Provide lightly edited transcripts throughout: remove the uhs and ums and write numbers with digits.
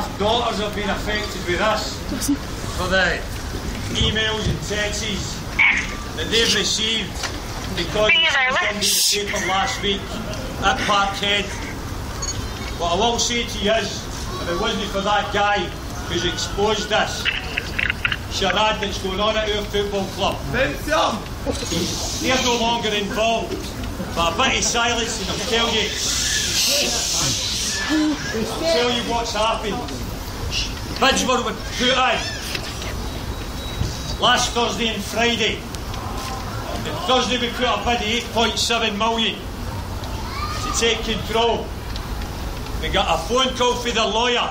staff daughters have been affected with this for the emails and texts that they've received because it was in the paper last week at Parkhead. What I will say to you is, if it wasn't for that guy who's exposed this charade that's going on at our football club, they're no longer involved. But a bit of silence and I'll tell you what's happened. Bids were put in last Thursday and Friday. And Thursday we put a bid of 8.7 million to take control. We got a phone call for the lawyer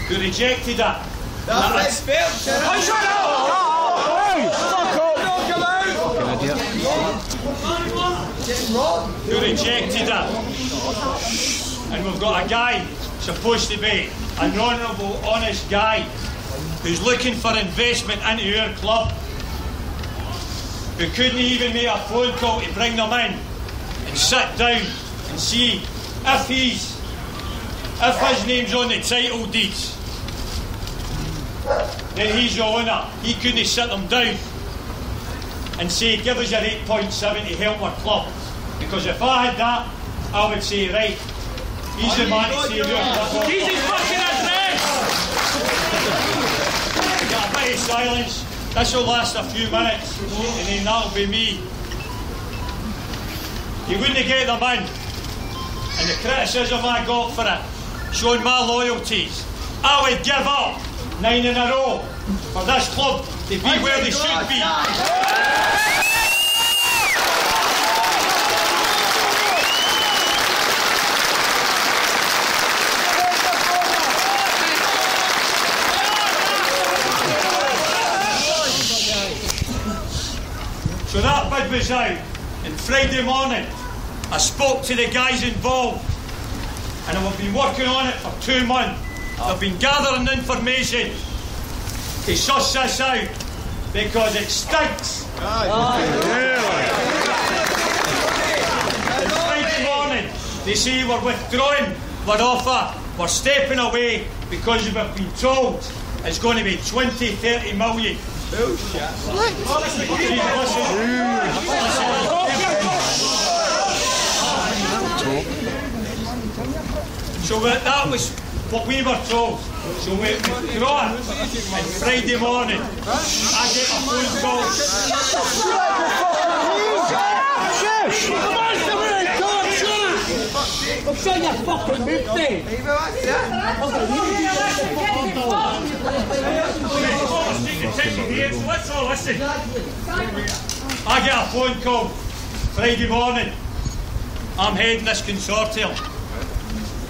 who rejected it. That's fair. Who rejected it. And we've got a guy supposed to be an honourable, honest guy who's looking for investment into our club, who couldn't even make a phone call to bring them in and sit down and see if his name's on the title deeds, then he's the owner. He couldn't sit them down and say, give us your 8.7 to help our club. Because if I had that, I would say, right, he's the man to save our club. He's his fucking address! Got a bit of silence. This will last a few minutes, and then that'll be me. He wouldn't get them in. And the criticism I got for it, showing my loyalties, I would give up 9 in a row for this club to be where they should be. So that bid was out, and Friday morning I spoke to the guys involved, and I've been working on it for 2 months. I've been gathering information to suss this out because it stinks. Friday morning they say we're withdrawing, we're offer, we're stepping away because we've been told it's going to be 20-30 million. Bullshit. So that was what we were told. So we withdraw it, and Friday morning I get a phone call. I'm showing you fucking move thing. Let's all listen. I get a phone call Friday morning. I'm heading this consortium.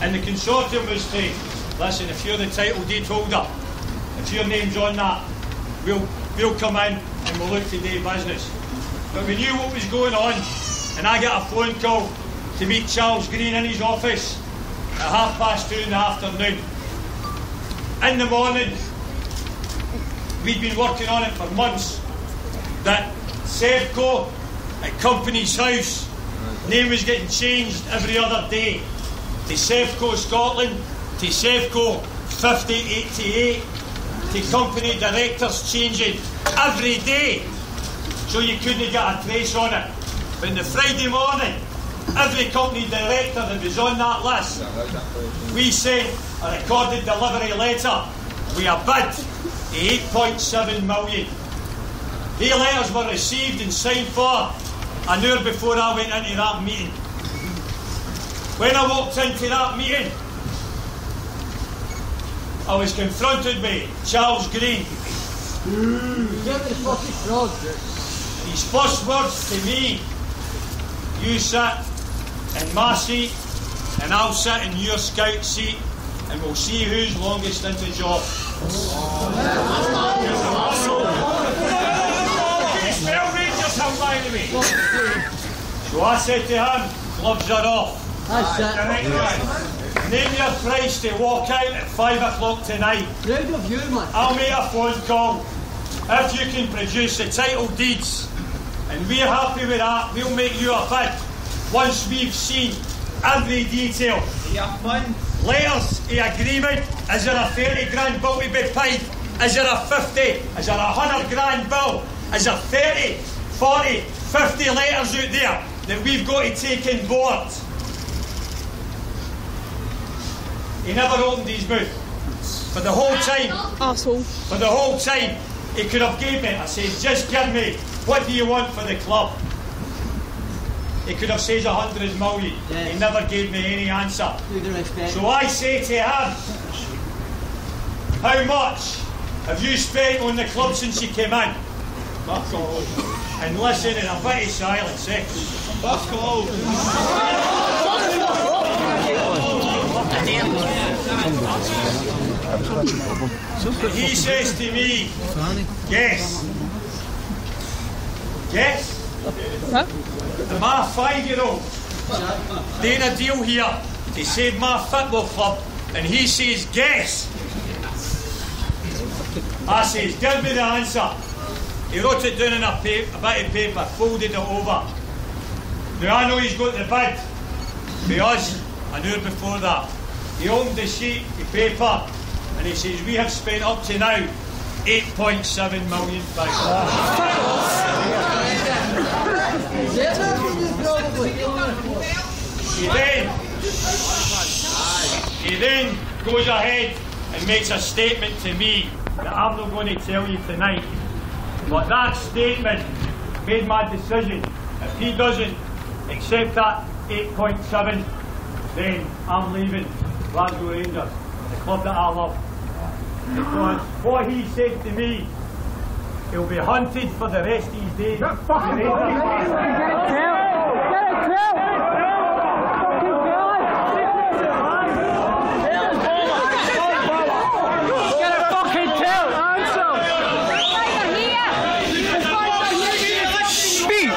And the consortium was to, listen, if you're the title deed holder, if your name's on that, we'll come in and we'll look to do business. But we knew what was going on, and I get a phone call to meet Charles Green in his office at 2:30 in the afternoon. In the morning, we'd been working on it for months, that Sevco at Company's House, name was getting changed every other day. To Sevco Scotland, to Sevco 5088, to company directors changing every day, so you couldn't get a trace on it. But on the Friday morning, every company director that was on that list, we sent a recorded delivery letter with a bid of 8.7 million. The letters were received and signed for an hour before I went into that meeting. When I walked into that meeting, I was confronted by Charles Green. His first words to me, you sit in my seat and I'll sit in your scout seat and we'll see who's longest in the job. So I said to him, gloves are off. Name your price to walk out at 5 o'clock tonight. Proud of you, man. I'll make a phone call. If you can produce the title deeds and we're happy with that, we'll make you a bid once we've seen every detail. Letters of agreement. Is there a 30 grand bill to be paid? Is there a 50? Is there a 100 grand bill? Is there 30, 40, 50 letters out there that we've got to take on board? He never opened his mouth. For the whole time. Arsehole. For the whole time, he could have gave me. I said, just give me, what do you want for the club? He could have said 100 million. Yes. He never gave me any answer. Due to respect. So I say to him, how much have you spent on the club since you came in? Fuck off. And listen in a bit of silence, eh? Fuck off. He says to me, yes. Yes? Huh? My 5-year-old doing a deal here to save my football club, and he says, guess. I says, give me the answer. He wrote it down in a bit of paper, folded it over. Now I know he's got the bid, because an hour before that, he opened the sheet of paper, and he says, we have spent up to now £8.7 million. He then goes ahead and makes a statement to me that I'm not going to tell you tonight. But that statement made my decision. If he doesn't accept that 8.7, then I'm leaving Glasgow Rangers, the club that I love. Because what he said to me, he'll be hunted for the rest of his days. Get it, fucking tell! Answer! Speak!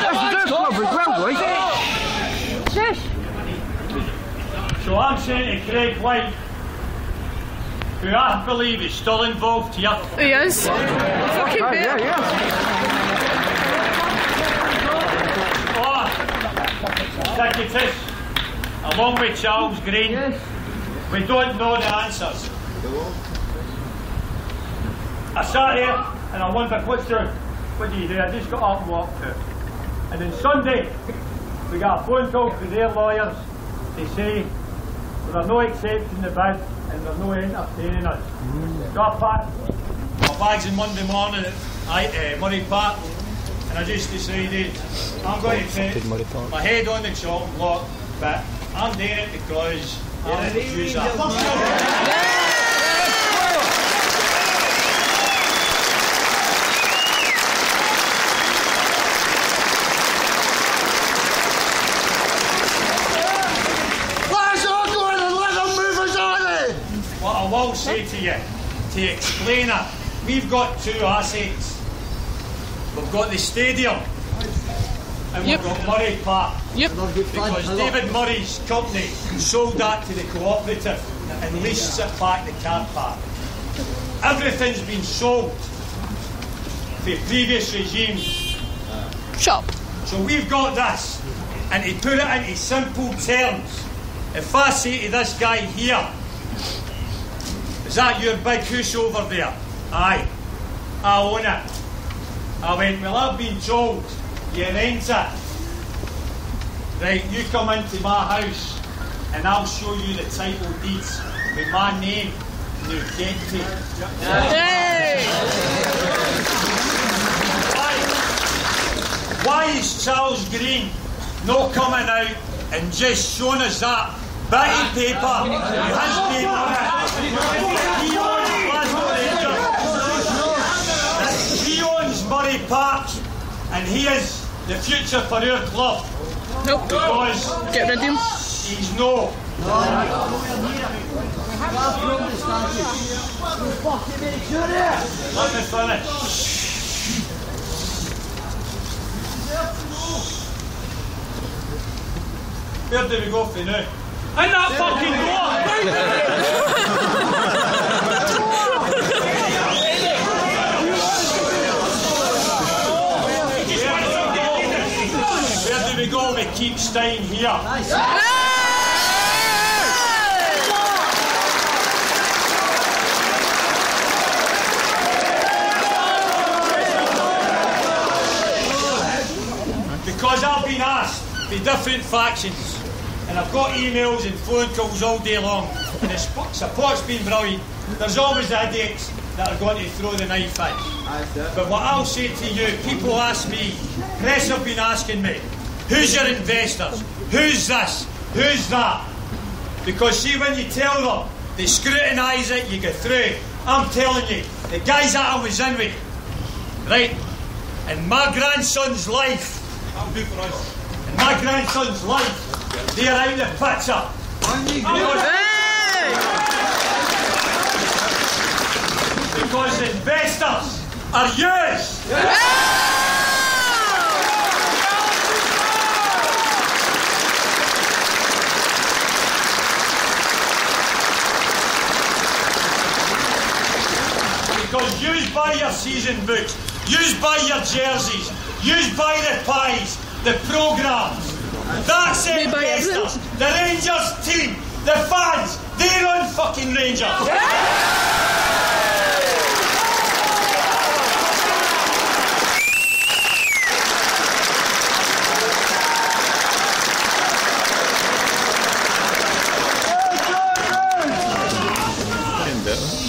That's the club as well, boy. So I'm saying to Craig White, who I believe is still involved here. He is. Fucking bit. Oh, Ticketus, along with Charles Green, we don't know the answers. I sat here and I wondered, what do you do? I just got up and walked out. And then Sunday, we got a phone call from their lawyers to say they're no accepting the bid and they're no entertaining us. Got packed my bags on Monday morning at Murray Park, and I just decided I'm going to take my head on the chopping block, but I'm doing it because I'm the producer. What I will say to you, to explain it, we've got two assets. We've got the stadium and we've got Murray Park. Because David Murray's company sold that to the cooperative and leased it back the car park. Everything's been sold for previous regimes. Shop. So we've got this, and to put it into simple terms, if I say to this guy here, is that your big house over there? Aye, I own it. I went, well, I've been told you rent it. Right, you come into my house and I'll show you the title deeds with my name. Now get to it. Hey! Why is Charles Green not coming out and just showing us that bit of paper with his name on it? He owns Glasgow Rangers. He owns Murray Park, and he is the future for our club. Nope. Because get rid of him. He's no. Let me finish. Where do we go for now? In that fucking door! Where do we go? We keep staying here. Because I've been asked by different factions, and I've got emails and phone calls all day long, and the support's been brilliant. There's always idiots that are going to throw the knife in. But what I'll say to you, people ask me, press have been asking me, who's your investors? Who's this? Who's that? Because see, when you tell them, they scrutinise it, you get through. I'm telling you, the guys that I was in with, right, and my grandson's life, that'll do for us. And my grandson's life, they're out the picture. Because the investors are yours. Because you buy your season books, you buy your jerseys, you buy the pies, the programmes. That's it, investors. The Rangers team, the fans, they run fucking Rangers.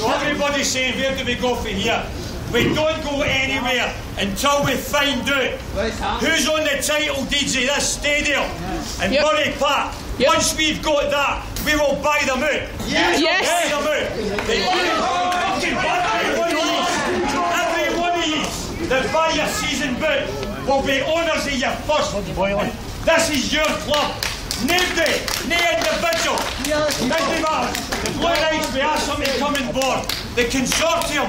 So everybody's saying, where do we go from here? We don't go anywhere until we find out who's on the title deeds of this stadium and Murray Park. Once we've got that, we will buy them out. Yes. Buy them out. Every one of you that buy your season book will be owners of your first. This is your club. Nobody, no individual. Doesn't matter. The Blue Knights, we ask them to come on board. The consortium,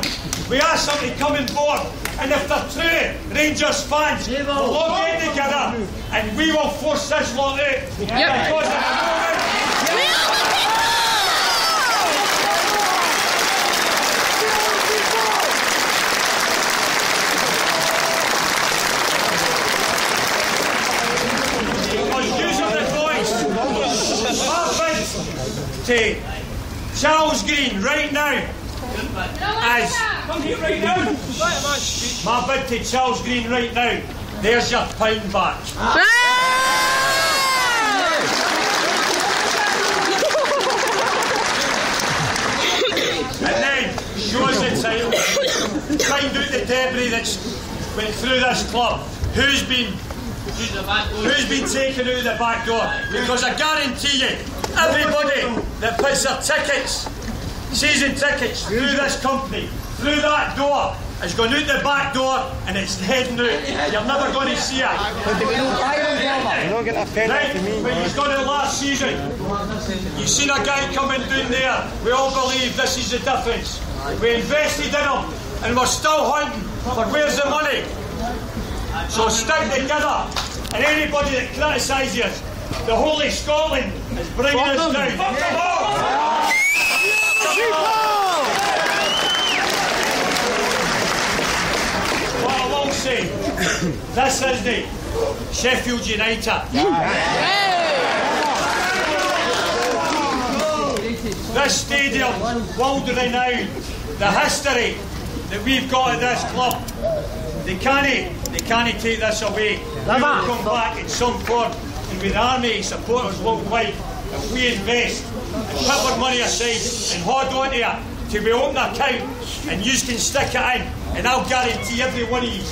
we ask them to come on board. And if they're true Rangers fans, we'll all get together and we will force this lot out. Because at the moment, to Charles Green right now as my bid to Charles Green right now, there's your pound back. And then show us the title, find out the debris that's went through this club, who's been taken out of the back door, because I guarantee you, everybody that puts their tickets, season tickets, through this company, through that door, is going out the back door and it's heading out. You're never going to see it. Right, when he's done it last season, you've seen a guy coming down there. We all believe this is the difference. We invested in him and we're still hunting for where's the money. So stick together, and anybody that criticises the Holy Scotland is bringing us down. What I will say, this is the Sheffield United. This stadium, world renowned, the history that we've got at this club, they can't take this away. We will come back in some form, and with the army supporters worldwide, if we invest and put our money aside and hold on to it till we open an account and you can stick it in, and I'll guarantee every one of you,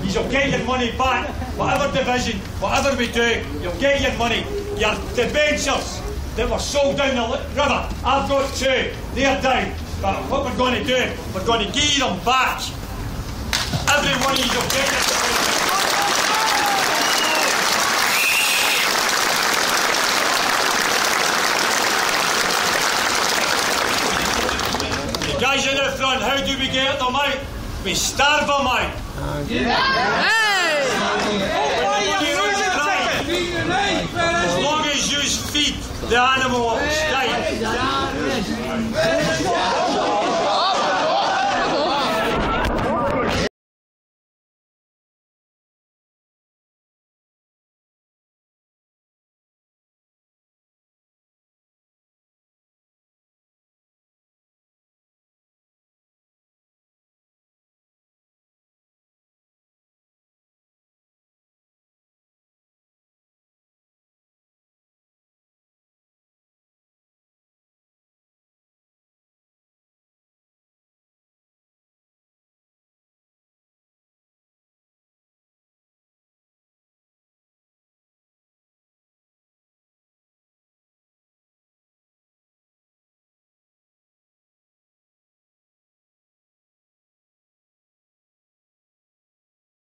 you'll get your money back. Whatever division, whatever we do, you'll get your money. Your debentures that were sold down the river, I've got two, they're down. But what we're going to do, we're going to give them back. Every one of you will get it. The guys in the front, how do we get them out? We starve them out.